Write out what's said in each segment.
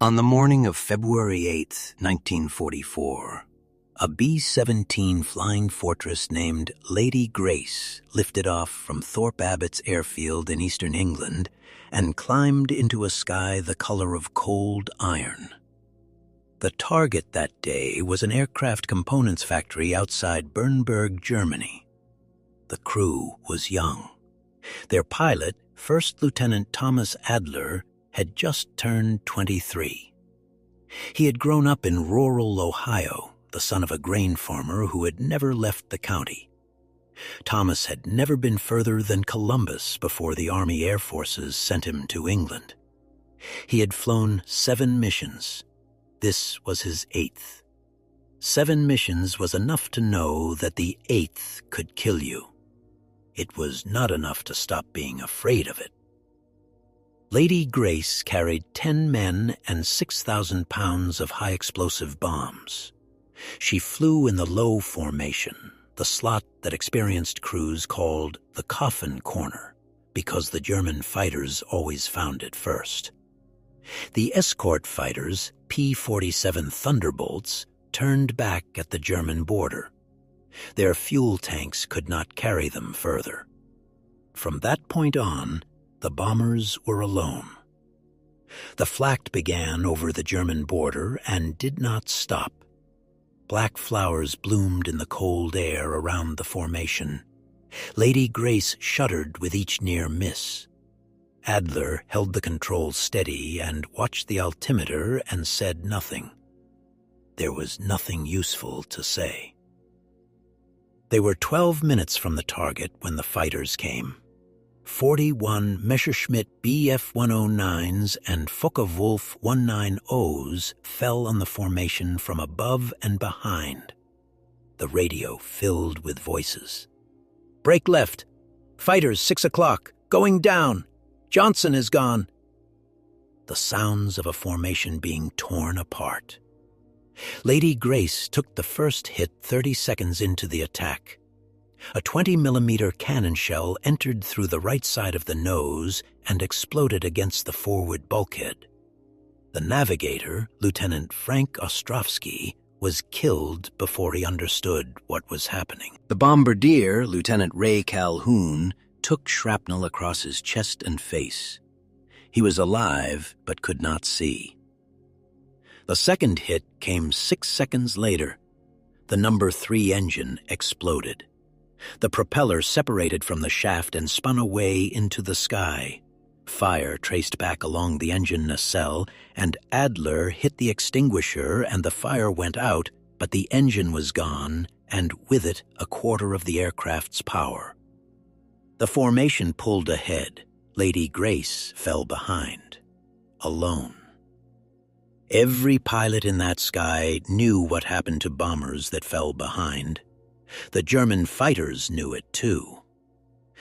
On the morning of February 8, 1944, a B-17 Flying Fortress named Lady Grace lifted off from Thorpe Abbott's airfield in eastern England and climbed into a sky the color of cold iron. The target that day was an aircraft components factory outside Bernburg, Germany. The crew was young. Their pilot, First Lieutenant Thomas Adler, had just turned 23. He had grown up in rural Ohio, the son of a grain farmer who had never left the county. Thomas had never been further than Columbus before the Army Air Forces sent him to England. He had flown 7 missions. This was his 8th. 7 missions was enough to know that the 8th could kill you. It was not enough to stop being afraid of it. Lady Grace carried 10 men and 6,000 pounds of high-explosive bombs. She flew in the low formation, the slot that experienced crews called the coffin corner, because the German fighters always found it first. The escort fighters, P-47 Thunderbolts, turned back at the German border. Their fuel tanks could not carry them further. From that point on, the bombers were alone. The flak began over the German border and did not stop. Black flowers bloomed in the cold air around the formation. Lady Grace shuddered with each near miss. Adler held the controls steady and watched the altimeter and said nothing. There was nothing useful to say. They were 12 minutes from the target when the fighters came. 41 Messerschmitts Bf-109s and Focke-Wulf 190s fell on the formation from above and behind. The radio filled with voices. "Break left. Fighters, 6 o'clock. Going down. Johnson is gone." The sounds of a formation being torn apart. Lady Grace took the first hit 30 seconds into the attack. A 20-millimeter cannon shell entered through the right side of the nose and exploded against the forward bulkhead. The navigator, Lieutenant Frank Ostrovsky, was killed before he understood what was happening. The bombardier, Lieutenant Ray Calhoun, took shrapnel across his chest and face. He was alive but could not see. The second hit came 6 seconds later. The number 3 engine exploded. The propeller separated from the shaft and spun away into the sky. Fire traced back along the engine nacelle, and Adler hit the extinguisher and the fire went out, but the engine was gone, and with it a quarter of the aircraft's power. The formation pulled ahead. Lady Grace fell behind, alone. Every pilot in that sky knew what happened to bombers that fell behind. The German fighters knew it too.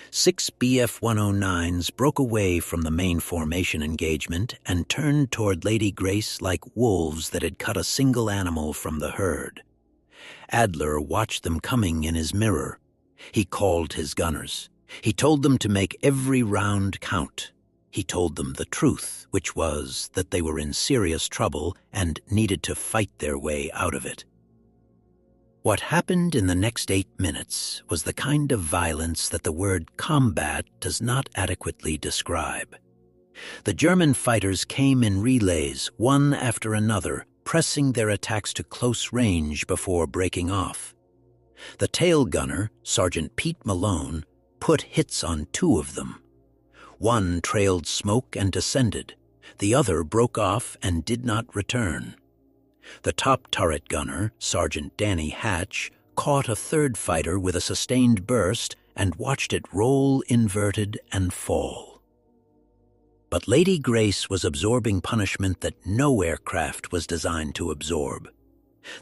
6 Bf-109s broke away from the main formation engagement and turned toward Lady Grace like wolves that had cut a single animal from the herd. Adler watched them coming in his mirror. He called his gunners. He told them to make every round count. He told them the truth, which was that they were in serious trouble and needed to fight their way out of it. What happened in the next 8 minutes was the kind of violence that the word combat does not adequately describe. The German fighters came in relays, one after another, pressing their attacks to close range before breaking off. The tail gunner, Sergeant Pete Malone, put hits on 2 of them. One trailed smoke and descended. The other broke off and did not return. The top turret gunner, Sergeant Danny Hatch, caught a 3rd fighter with a sustained burst and watched it roll inverted and fall. But Lady Grace was absorbing punishment that no aircraft was designed to absorb.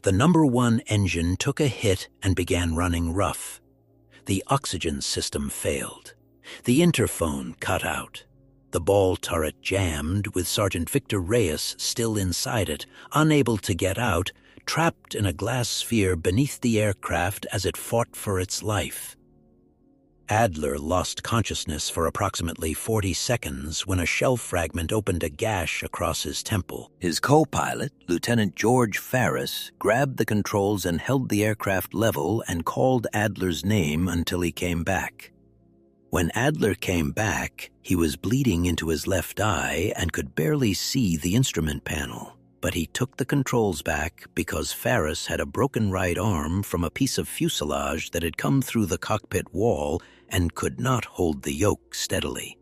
The number 1 engine took a hit and began running rough. The oxygen system failed. The interphone cut out. The ball turret jammed with Sergeant Victor Reyes still inside it, unable to get out, trapped in a glass sphere beneath the aircraft as it fought for its life. Adler lost consciousness for approximately 40 seconds when a shell fragment opened a gash across his temple. His co-pilot, Lieutenant George Ferris, grabbed the controls and held the aircraft level and called Adler's name until he came back. When Adler came back, he was bleeding into his left eye and could barely see the instrument panel. But he took the controls back because Ferris had a broken right arm from a piece of fuselage that had come through the cockpit wall and could not hold the yoke steadily.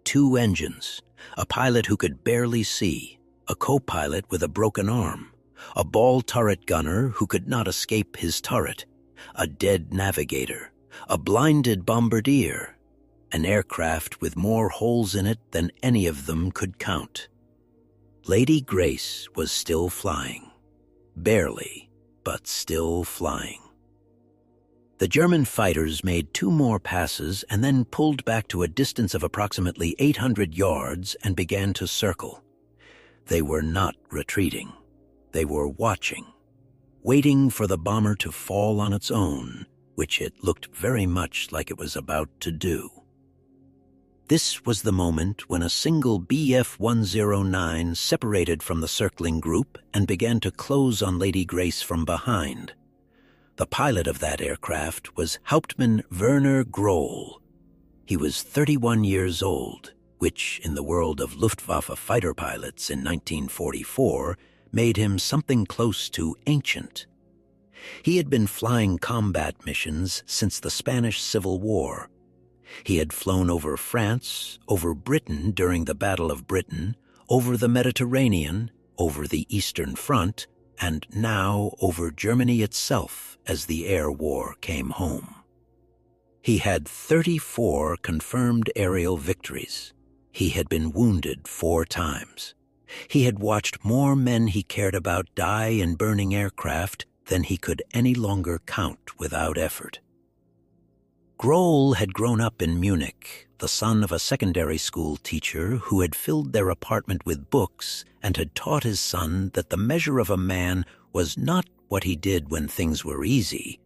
2 engines, a pilot who could barely see, a co-pilot with a broken arm, a ball turret gunner who could not escape his turret, a dead navigator, a blinded bombardier, an aircraft with more holes in it than any of them could count. Lady Grace was still flying. Barely, but still flying. The German fighters made 2 more passes and then pulled back to a distance of approximately 800 yards and began to circle. They were not retreating. They were watching, waiting for the bomber to fall on its own, which it looked very much like it was about to do. This was the moment when a single Bf-109 separated from the circling group and began to close on Lady Grace from behind. The pilot of that aircraft was Hauptmann Werner Grohl. He was 31 years old, which, in the world of Luftwaffe fighter pilots in 1944, made him something close to ancient. He had been flying combat missions since the Spanish Civil War. He had flown over France, over Britain during the Battle of Britain, over the Mediterranean, over the Eastern Front, and now over Germany itself as the air war came home. He had 34 confirmed aerial victories. He had been wounded 4 times. He had watched more men he cared about die in burning aircraft than he could any longer count without effort. Grohl had grown up in Munich, the son of a secondary school teacher who had filled their apartment with books and had taught his son that the measure of a man was not what he did when things were easy,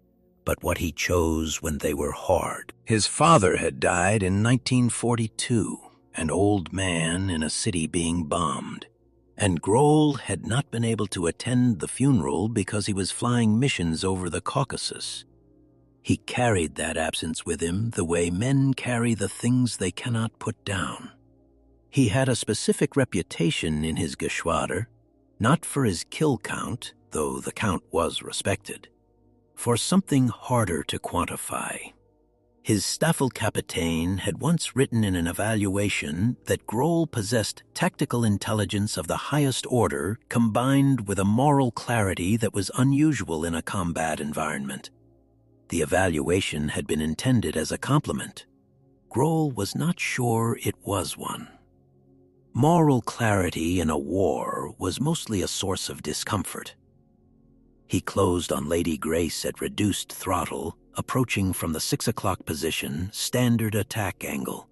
but what he chose when they were hard. His father had died in 1942, an old man in a city being bombed, and Grohl had not been able to attend the funeral because he was flying missions over the Caucasus. He carried that absence with him the way men carry the things they cannot put down. He had a specific reputation in his Geschwader, not for his kill count, though the count was respected, for something harder to quantify. His Staffelkapitän had once written in an evaluation that Grohl possessed tactical intelligence of the highest order combined with a moral clarity that was unusual in a combat environment. The evaluation had been intended as a compliment. Grohl was not sure it was one. Moral clarity in a war was mostly a source of discomfort. He closed on Lady Grace at reduced throttle, approaching from the 6 o'clock position, standard attack angle.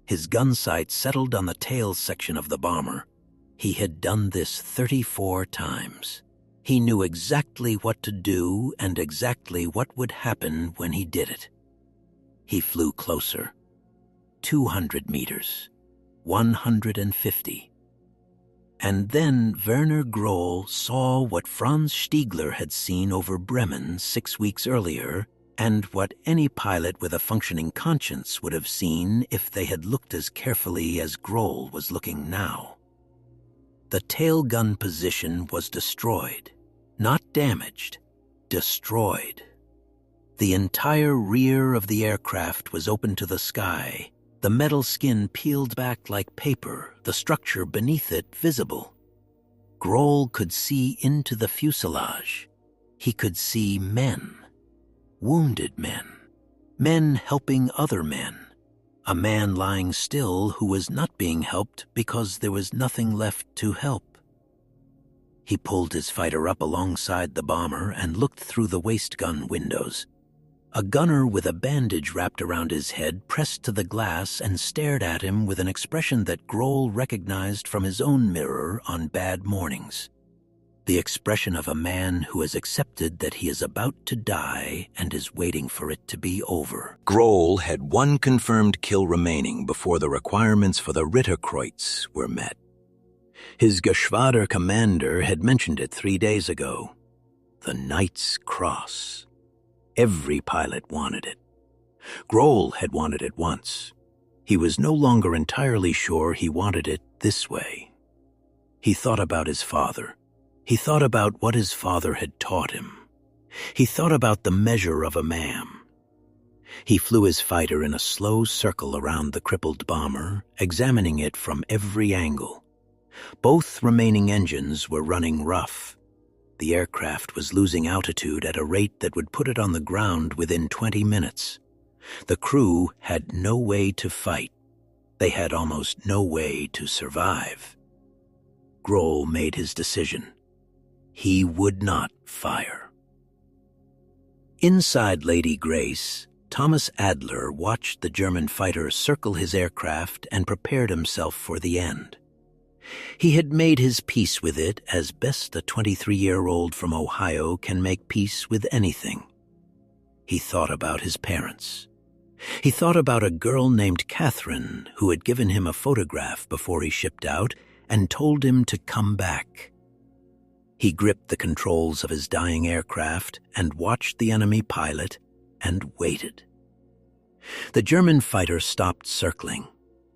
His gun sight settled on the tail section of the bomber. He had done this 34 times. He knew exactly what to do and exactly what would happen when he did it. He flew closer. 200 meters. 150. And then Werner Grohl saw what Franz Stiegler had seen over Bremen 6 weeks earlier, and what any pilot with a functioning conscience would have seen if they had looked as carefully as Grohl was looking now. The tail gun position was destroyed. Not damaged, destroyed. The entire rear of the aircraft was open to the sky, the metal skin peeled back like paper, the structure beneath it visible. Grohl could see into the fuselage. He could see men, wounded men, men helping other men, a man lying still who was not being helped because there was nothing left to help. He pulled his fighter up alongside the bomber and looked through the waist gun windows. A gunner with a bandage wrapped around his head pressed to the glass and stared at him with an expression that Grohl recognized from his own mirror on bad mornings. the expression of a man who has accepted that he is about to die and is waiting for it to be over. Grohl had one confirmed kill remaining before the requirements for the Ritterkreuz were met. His Geschwader commander had mentioned it 3 days ago. The Knight's Cross. Every pilot wanted it. Grohl had wanted it once. He was no longer entirely sure he wanted it this way. He thought about his father. He thought about what his father had taught him. He thought about the measure of a man. He flew his fighter in a slow circle around the crippled bomber, examining it from every angle. Both remaining engines were running rough. The aircraft was losing altitude at a rate that would put it on the ground within 20 minutes. The crew had no way to fight. They had almost no way to survive. Grohl made his decision. He would not fire. Inside Lady Grace, Thomas Adler watched the German fighter circle his aircraft and prepared himself for the end. He had made his peace with it as best a 23-year-old from Ohio can make peace with anything. He thought about his parents. He thought about a girl named Catherine who had given him a photograph before he shipped out and told him to come back. He gripped the controls of his dying aircraft and watched the enemy pilot and waited. The German fighter stopped circling.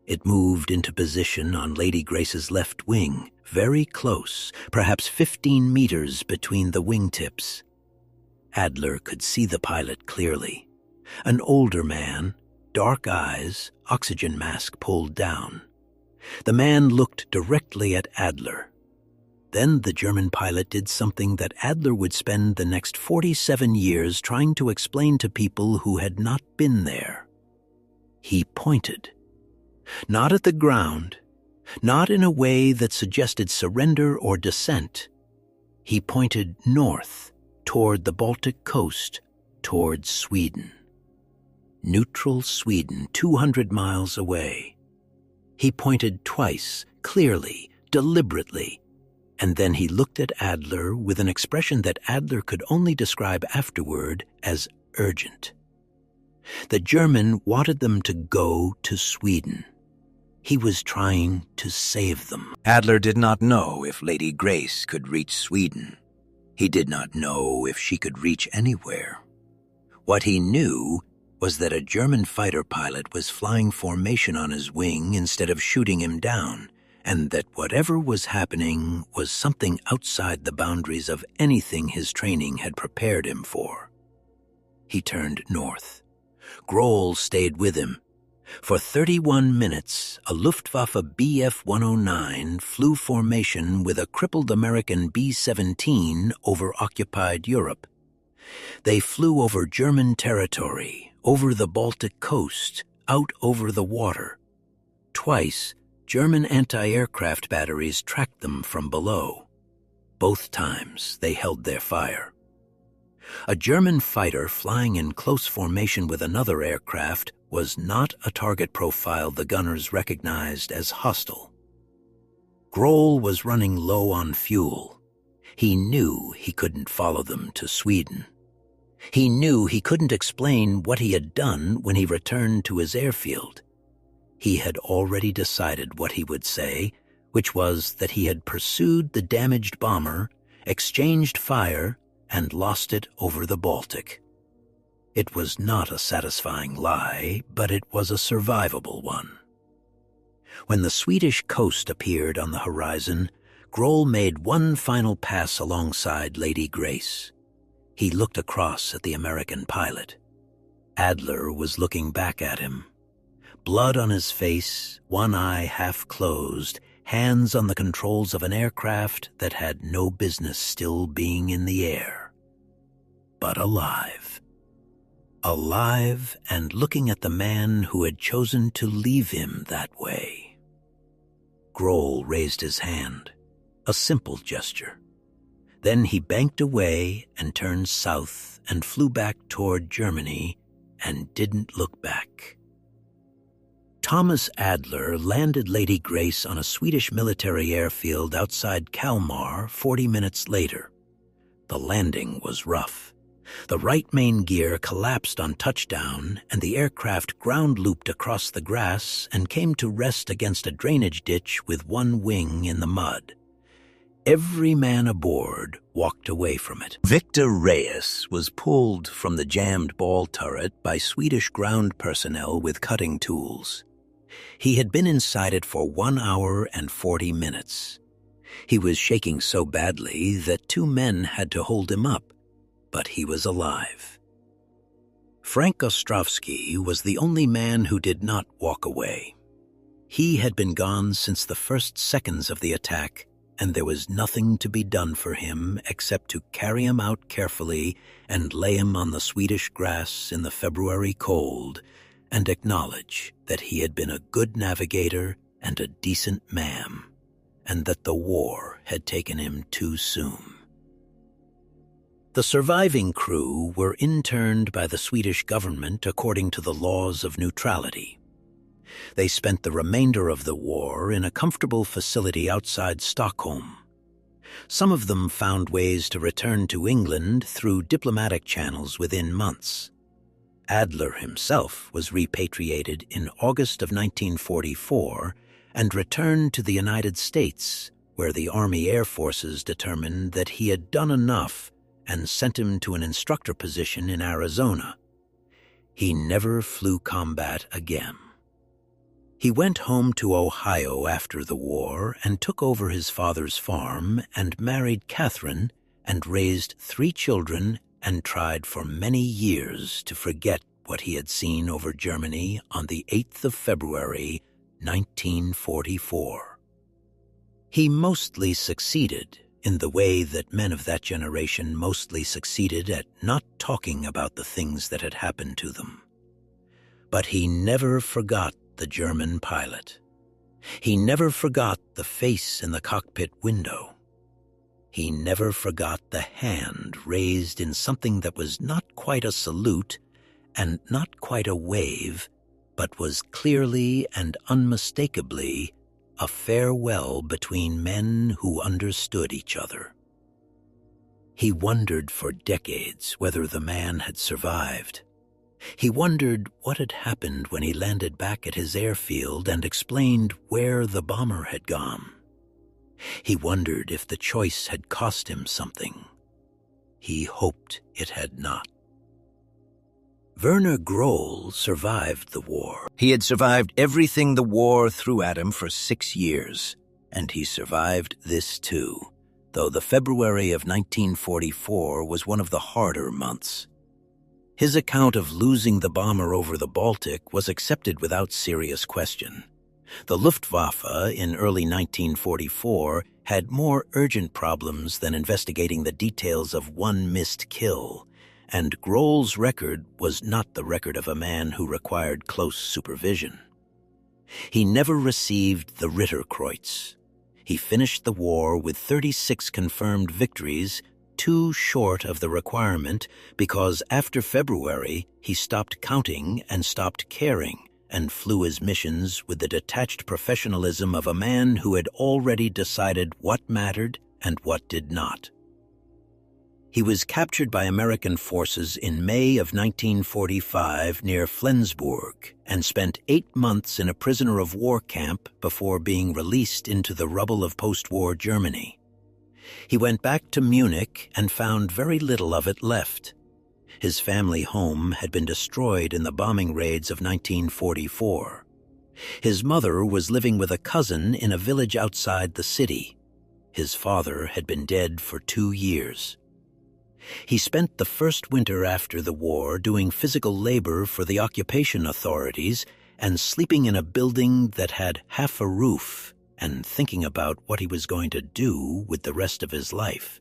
It moved into position on Lady Grace's left wing, very close, perhaps 15 meters between the wingtips. Adler could see the pilot clearly. An older man, dark eyes, oxygen mask pulled down. The man looked directly at Adler. Then the German pilot did something that Adler would spend the next 47 years trying to explain to people who had not been there. He pointed. Not at the ground, not in a way that suggested surrender or dissent. He pointed north, toward the Baltic coast, toward Sweden. Neutral Sweden, 200 miles away. He pointed twice, clearly, deliberately, and then he looked at Adler with an expression that Adler could only describe afterward as urgent. The German wanted them to go to Sweden. He was trying to save them. Adler did not know if Lady Grace could reach Sweden. He did not know if she could reach anywhere. What he knew was that a German fighter pilot was flying formation on his wing instead of shooting him down, and that whatever was happening was something outside the boundaries of anything his training had prepared him for. He turned north. Grohl stayed with him. For 31 minutes, a Luftwaffe Bf-109 flew formation with a crippled American B-17 over occupied Europe. They flew over German territory, over the Baltic coast, out over the water. Twice, German anti-aircraft batteries tracked them from below. Both times, they held their fire. A German fighter flying in close formation with another aircraft was not a target profile the gunners recognized as hostile. Grohl was running low on fuel. He knew he couldn't follow them to Sweden. He knew he couldn't explain what he had done when he returned to his airfield. He had already decided what he would say, which was that he had pursued the damaged bomber, exchanged fire, and lost it over the Baltic. It was not a satisfying lie, but it was a survivable one. When the Swedish coast appeared on the horizon, Grohl made one final pass alongside Lady Grace. He looked across at the American pilot. Adler was looking back at him. Blood on his face, one eye half closed, hands on the controls of an aircraft that had no business still being in the air. But alive. Alive and looking at the man who had chosen to leave him that way. Grohl raised his hand, a simple gesture. Then he banked away and turned south and flew back toward Germany and didn't look back. Thomas Adler landed Lady Grace on a Swedish military airfield outside Kalmar 40 minutes later. The landing was rough. The right main gear collapsed on touchdown, and the aircraft ground-looped across the grass and came to rest against a drainage ditch with one wing in the mud. Every man aboard walked away from it. Victor Reyes was pulled from the jammed ball turret by Swedish ground personnel with cutting tools. He had been inside it for 1 hour and 40 minutes. He was shaking so badly that 2 men had to hold him up, but he was alive. Frank Ostrovsky was the only man who did not walk away. He had been gone since the first seconds of the attack, and there was nothing to be done for him except to carry him out carefully and lay him on the Swedish grass in the February cold and acknowledge that he had been a good navigator and a decent man, and that the war had taken him too soon. The surviving crew were interned by the Swedish government according to the laws of neutrality. They spent the remainder of the war in a comfortable facility outside Stockholm. Some of them found ways to return to England through diplomatic channels within months. Adler himself was repatriated in August of 1944 and returned to the United States, where the Army Air Forces determined that he had done enough and sent him to an instructor position in Arizona. He never flew combat again. He went home to Ohio after the war and took over his father's farm and married Catherine and raised 3 children and tried for many years to forget what he had seen over Germany on the 8th of February, 1944. He mostly succeeded in the way that men of that generation mostly succeeded at not talking about the things that had happened to them. But he never forgot the German pilot. He never forgot the face in the cockpit window. He never forgot the hand raised in something that was not quite a salute and not quite a wave, but was clearly and unmistakably a farewell between men who understood each other. He wondered for decades whether the man had survived. He wondered what had happened when he landed back at his airfield and explained where the bomber had gone. He wondered if the choice had cost him something. He hoped it had not. Werner Grohl survived the war. He had survived everything the war threw at him for 6 years, and he survived this too, though the February of 1944 was one of the harder months. His account of losing the bomber over the Baltic was accepted without serious question. The Luftwaffe in early 1944 had more urgent problems than investigating the details of one missed kill, and Grohl's record was not the record of a man who required close supervision. He never received the Ritterkreuz. He finished the war with 36 confirmed victories, 2 short of the requirement because after February he stopped counting and stopped caring and flew his missions with the detached professionalism of a man who had already decided what mattered and what did not. He was captured by American forces in May of 1945 near Flensburg and spent 8 months in a prisoner of war camp before being released into the rubble of post-war Germany. He went back to Munich and found very little of it left. His family home had been destroyed in the bombing raids of 1944. His mother was living with a cousin in a village outside the city. His father had been dead for 2 years. He spent the first winter after the war doing physical labor for the occupation authorities and sleeping in a building that had half a roof and thinking about what he was going to do with the rest of his life.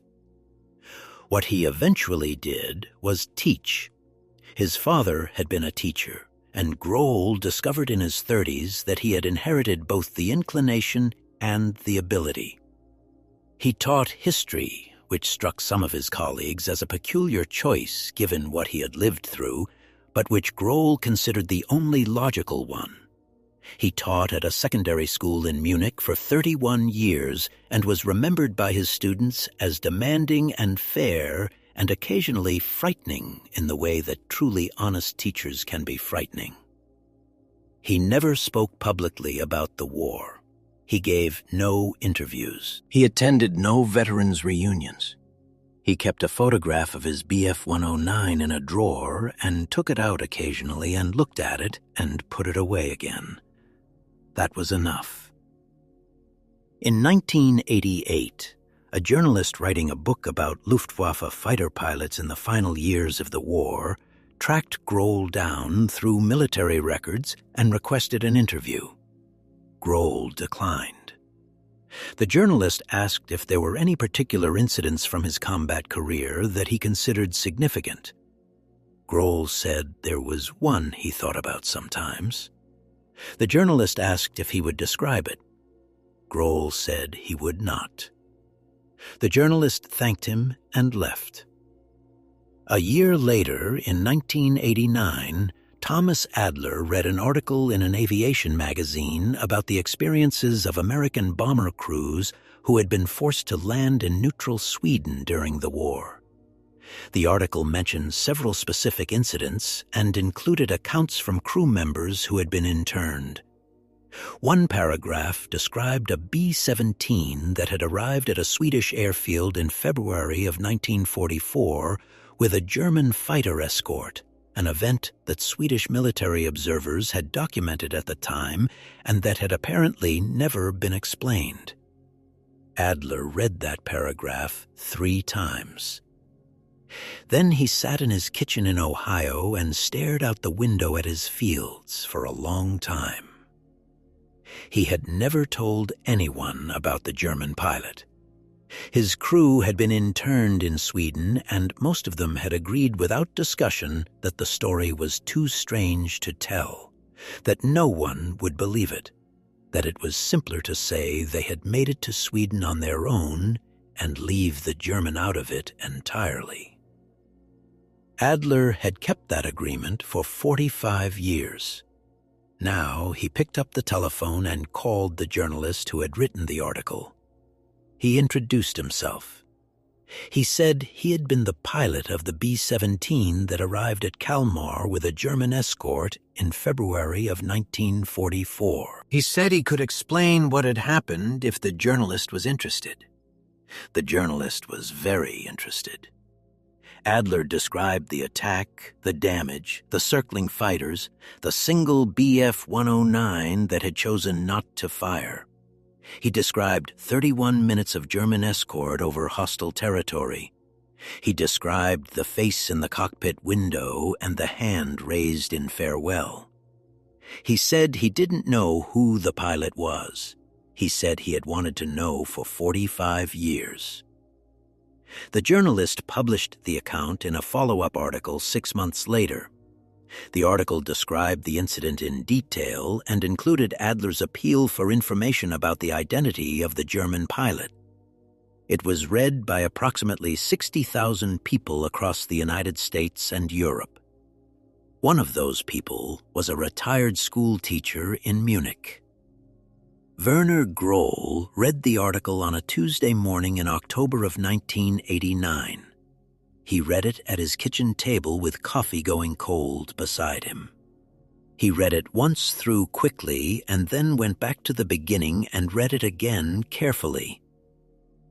What he eventually did was teach. His father had been a teacher, and Grohl discovered in his 30s that he had inherited both the inclination and the ability. He taught history, which struck some of his colleagues as a peculiar choice given what he had lived through, but which Grohl considered the only logical one. He taught at a secondary school in Munich for 31 years and was remembered by his students as demanding and fair and occasionally frightening in the way that truly honest teachers can be frightening. He never spoke publicly about the war. He gave no interviews. He attended no veterans' reunions. He kept a photograph of his Bf-109 in a drawer and took it out occasionally and looked at it and put it away again. That was enough. In 1988, a journalist writing a book about Luftwaffe fighter pilots in the final years of the war tracked Grohl down through military records and requested an interview. Grohl declined. The journalist asked if there were any particular incidents from his combat career that he considered significant. Grohl said there was one he thought about sometimes. The journalist asked if he would describe it. Grohl said he would not. The journalist thanked him and left. A year later, in 1989, Thomas Adler read an article in an aviation magazine about the experiences of American bomber crews who had been forced to land in neutral Sweden during the war. The article mentioned several specific incidents and included accounts from crew members who had been interned. One paragraph described a B-17 that had arrived at a Swedish airfield in February of 1944 with a German fighter escort, an event that Swedish military observers had documented at the time and that had apparently never been explained. Adler read that paragraph 3 times. Then he sat in his kitchen in Ohio and stared out the window at his fields for a long time. He had never told anyone about the German pilot. His crew had been interned in Sweden, and most of them had agreed without discussion that the story was too strange to tell, that no one would believe it, that it was simpler to say they had made it to Sweden on their own and leave the German out of it entirely. Adler had kept that agreement for 45 years. Now he picked up the telephone and called the journalist who had written the article. He introduced himself. He said he had been the pilot of the B-17 that arrived at Kalmar with a German escort in February of 1944. He said he could explain what had happened if the journalist was interested. The journalist was very interested. Adler described the attack, the damage, the circling fighters, the single Bf-109 that had chosen not to fire. He described 31 minutes of German escort over hostile territory. He described the face in the cockpit window and the hand raised in farewell. He said he didn't know who the pilot was. He said he had wanted to know for 45 years. The journalist published the account in a follow-up article 6 months later. The article described the incident in detail and included Adler's appeal for information about the identity of the German pilot. It was read by approximately 60,000 people across the United States and Europe. One of those people was a retired school teacher in Munich. Werner Grohl read the article on a Tuesday morning in October of 1989. He read it at his kitchen table with coffee going cold beside him. He read it once through quickly and then went back to the beginning and read it again carefully.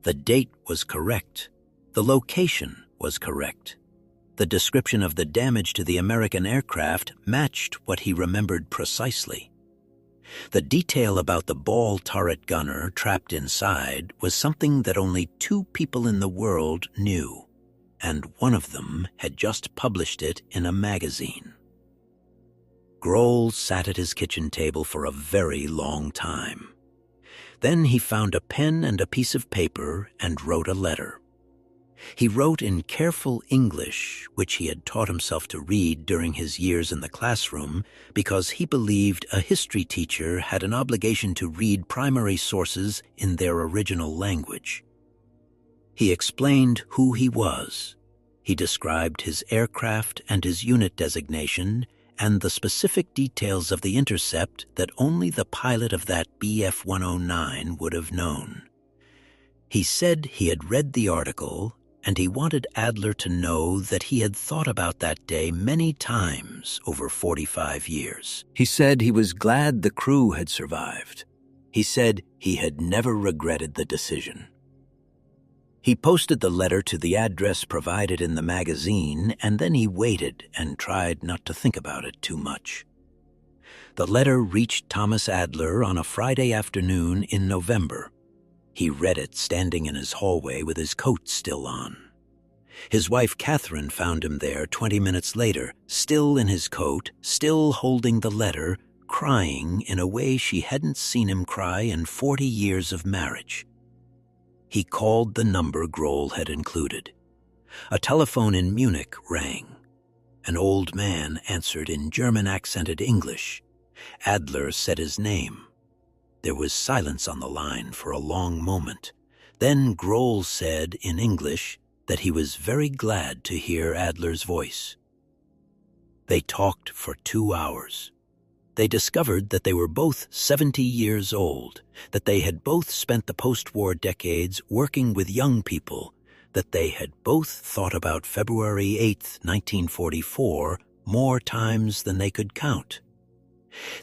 The date was correct. The location was correct. The description of the damage to the American aircraft matched what he remembered precisely. The detail about the ball turret gunner trapped inside was something that only 2 people in the world knew, and one of them had just published it in a magazine. Grohl sat at his kitchen table for a very long time. Then he found a pen and a piece of paper and wrote a letter. He wrote in careful English, which he had taught himself to read during his years in the classroom, because he believed a history teacher had an obligation to read primary sources in their original language. He explained who he was. He described his aircraft and his unit designation and the specific details of the intercept that only the pilot of that BF-109 would have known. He said he had read the article, and he wanted Adler to know that he had thought about that day many times over 45 years. He said he was glad the crew had survived. He said he had never regretted the decision. He posted the letter to the address provided in the magazine, and then he waited and tried not to think about it too much. The letter reached Thomas Adler on a Friday afternoon in November. He read it standing in his hallway with his coat still on. His wife Catherine found him there 20 minutes later, still in his coat, still holding the letter, crying in a way she hadn't seen him cry in 40 years of marriage. He called the number Grohl had included. A telephone in Munich rang. An old man answered in German-accented English. Adler said his name. There was silence on the line for a long moment. Then Grohl said in English that he was very glad to hear Adler's voice. They talked for 2 hours. They discovered that they were both 70 years old, that they had both spent the post-war decades working with young people, that they had both thought about February 8, 1944, more times than they could count.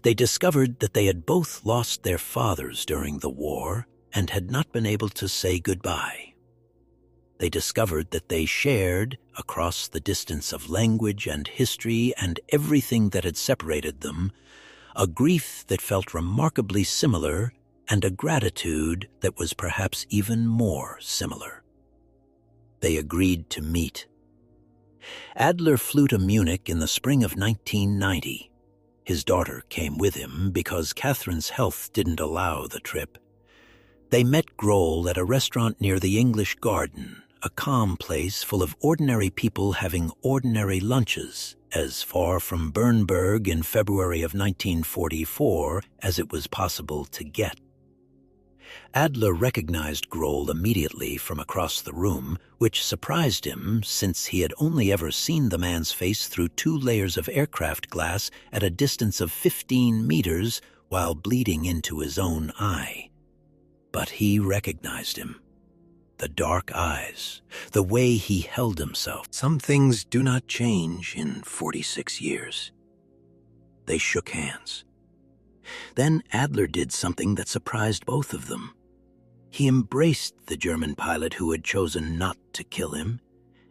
They discovered that they had both lost their fathers during the war and had not been able to say goodbye. They discovered that they shared, across the distance of language and history and everything that had separated them, a grief that felt remarkably similar and a gratitude that was perhaps even more similar. They agreed to meet. Adler flew to Munich in the spring of 1990. His daughter came with him because Catherine's health didn't allow the trip. They met Grohl at a restaurant near the English Garden, a calm place full of ordinary people having ordinary lunches, as far from Bernburg in February of 1944 as it was possible to get. Adler recognized Grohl immediately from across the room, which surprised him since he had only ever seen the man's face through 2 layers of aircraft glass at a distance of 15 meters while bleeding into his own eye. But he recognized him. The dark eyes, the way he held himself. Some things do not change in 46 years. They shook hands. Then Adler did something that surprised both of them. He embraced the German pilot who had chosen not to kill him,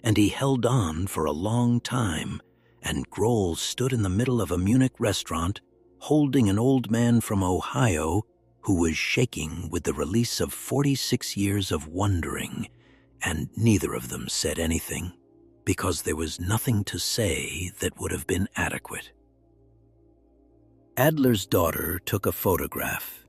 and he held on for a long time, and Grohl stood in the middle of a Munich restaurant holding an old man from Ohio who was shaking with the release of 46 years of wondering, and neither of them said anything, because there was nothing to say that would have been adequate. Adler's daughter took a photograph.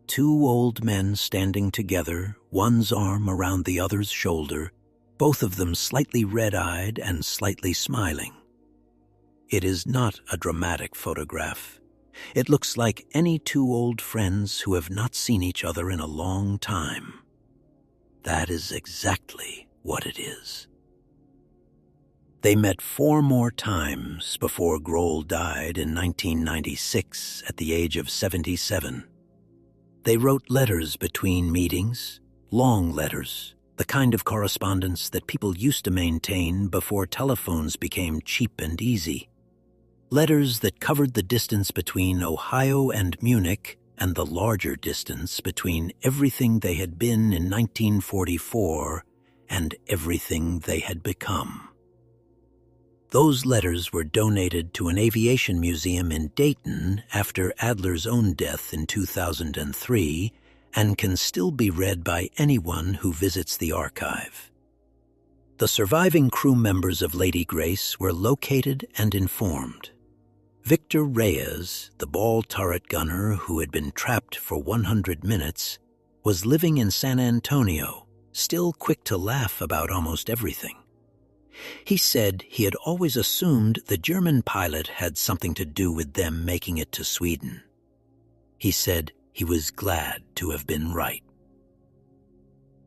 2 old men standing together, one's arm around the other's shoulder, both of them slightly red-eyed and slightly smiling. It is not a dramatic photograph. It looks like any 2 old friends who have not seen each other in a long time. That is exactly what it is. They met 4 more times before Grohl died in 1996 at the age of 77. They wrote letters between meetings, long letters, the kind of correspondence that people used to maintain before telephones became cheap and easy. Letters that covered the distance between Ohio and Munich and the larger distance between everything they had been in 1944 and everything they had become. Those letters were donated to an aviation museum in Dayton after Adler's own death in 2003 and can still be read by anyone who visits the archive. The surviving crew members of Lady Grace were located and informed. Victor Reyes, the ball turret gunner who had been trapped for 100 minutes, was living in San Antonio, still quick to laugh about almost everything. He said he had always assumed the German pilot had something to do with them making it to Sweden. He said he was glad to have been right.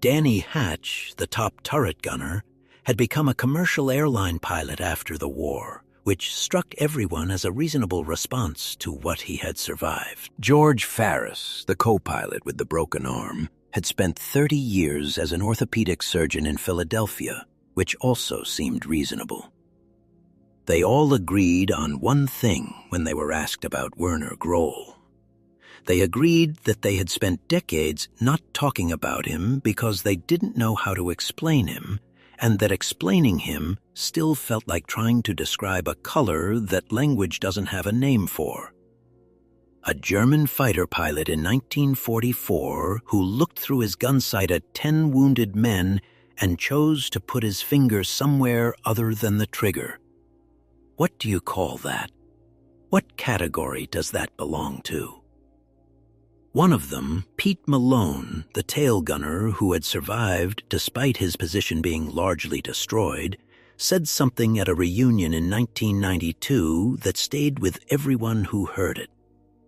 Danny Hatch, the top turret gunner, had become a commercial airline pilot after the war, which struck everyone as a reasonable response to what he had survived. George Ferris, the co-pilot with the broken arm, had spent 30 years as an orthopedic surgeon in Philadelphia, which also seemed reasonable. They all agreed on one thing when they were asked about Werner Grohl. They agreed that they had spent decades not talking about him because they didn't know how to explain him, and that explaining him still felt like trying to describe a color that language doesn't have a name for. A German fighter pilot in 1944 who looked through his gun sight at 10 wounded men and chose to put his finger somewhere other than the trigger. What do you call that? What category does that belong to? One of them, Pete Malone, the tail gunner who had survived despite his position being largely destroyed, said something at a reunion in 1992 that stayed with everyone who heard it.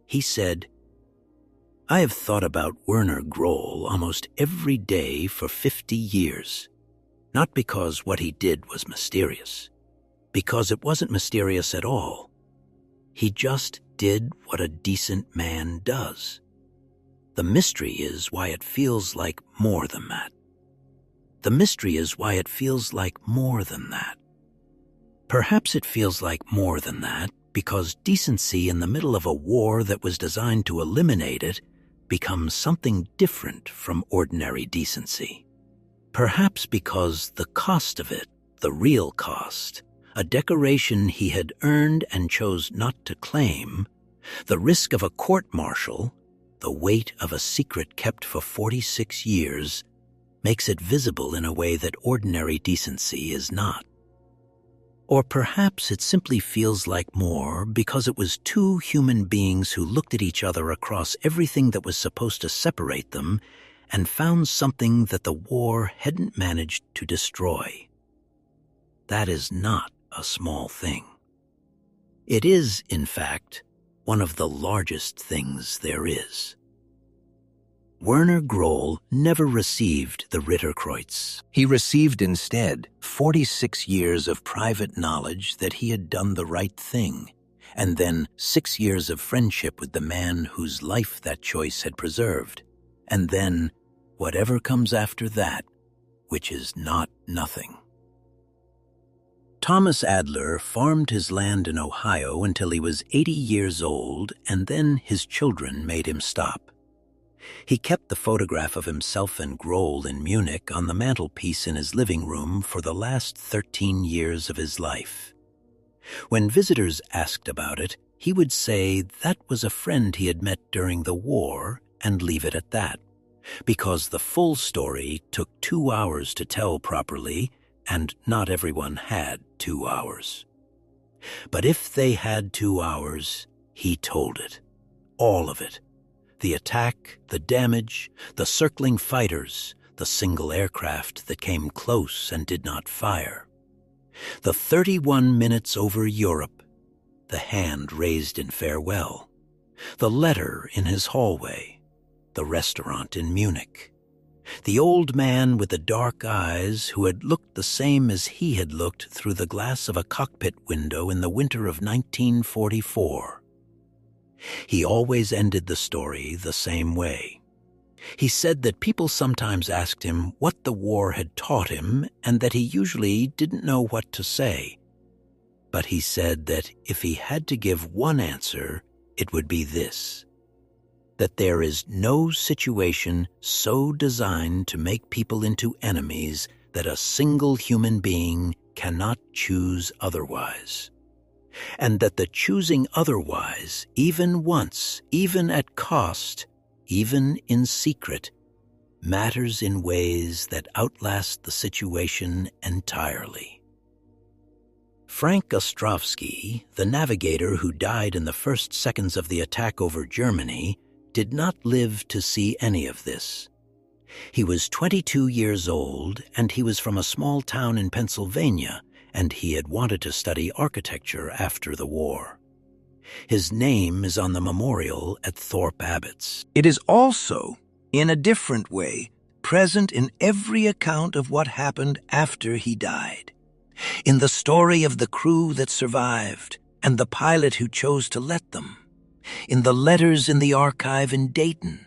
He said, "I have thought about Werner Grohl almost every day for 50 years, not because what he did was mysterious, because it wasn't mysterious at all. He just did what a decent man does. The mystery is why it feels like more than that. The mystery is why it feels like more than that. Perhaps it feels like more than that because decency in the middle of a war that was designed to eliminate it becomes something different from ordinary decency. Perhaps because the cost of it, the real cost, a decoration he had earned and chose not to claim, the risk of a court-martial, the weight of a secret kept for 46 years, makes it visible in a way that ordinary decency is not. Or perhaps it simply feels like more because it was two human beings who looked at each other across everything that was supposed to separate them and found something that the war hadn't managed to destroy. That is not a small thing. It is, in fact, one of the largest things there is. Werner Grohl never received the Ritterkreuz. He received instead 46 years of private knowledge that he had done the right thing, and then 6 years of friendship with the man whose life that choice had preserved, and then whatever comes after that, which is not nothing. Thomas Adler farmed his land in Ohio until he was 80 years old, and then his children made him stop. He kept the photograph of himself and Grohl in Munich on the mantelpiece in his living room for the last 13 years of his life. When visitors asked about it, he would say that was a friend he had met during the war and leave it at that, because the full story took 2 hours to tell properly, and not everyone had 2 hours. But if they had 2 hours, he told it. All of it. The attack, the damage, the circling fighters, the single aircraft that came close and did not fire. The 31 minutes over Europe, the hand raised in farewell, the letter in his hallway, the restaurant in Munich, the old man with the dark eyes who had looked the same as he had looked through the glass of a cockpit window in the winter of 1944. He always ended the story the same way. He said that people sometimes asked him what the war had taught him and that he usually didn't know what to say. But he said that if he had to give one answer, it would be this: that there is no situation so designed to make people into enemies that a single human being cannot choose otherwise. And that the choosing otherwise, even once, even at cost, even in secret, matters in ways that outlast the situation entirely. Frank Ostrovsky, the navigator who died in the first seconds of the attack over Germany, did not live to see any of this. He was 22 years old, and he was from a small town in Pennsylvania, and he had wanted to study architecture after the war. His name is on the memorial at Thorpe Abbot's. It is also, in a different way, present in every account of what happened after he died. in the story of the crew that survived and the pilot who chose to let them, in the letters in the archive in Dayton,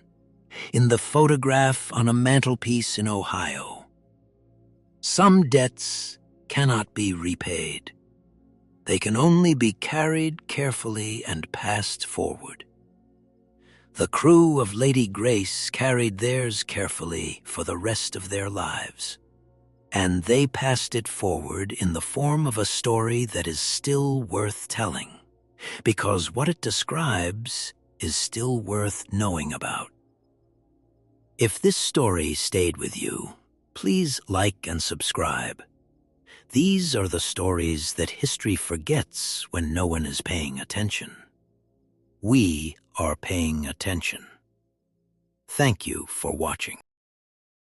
in the photograph on a mantelpiece in Ohio. Some debts cannot be repaid. They can only be carried carefully and passed forward. The crew of Lady Grace carried theirs carefully for the rest of their lives, and they passed it forward in the form of a story that is still worth telling, because what it describes is still worth knowing about. If this story stayed with you, please like and subscribe. These are the stories that history forgets when no one is paying attention. We are paying attention. Thank you for watching.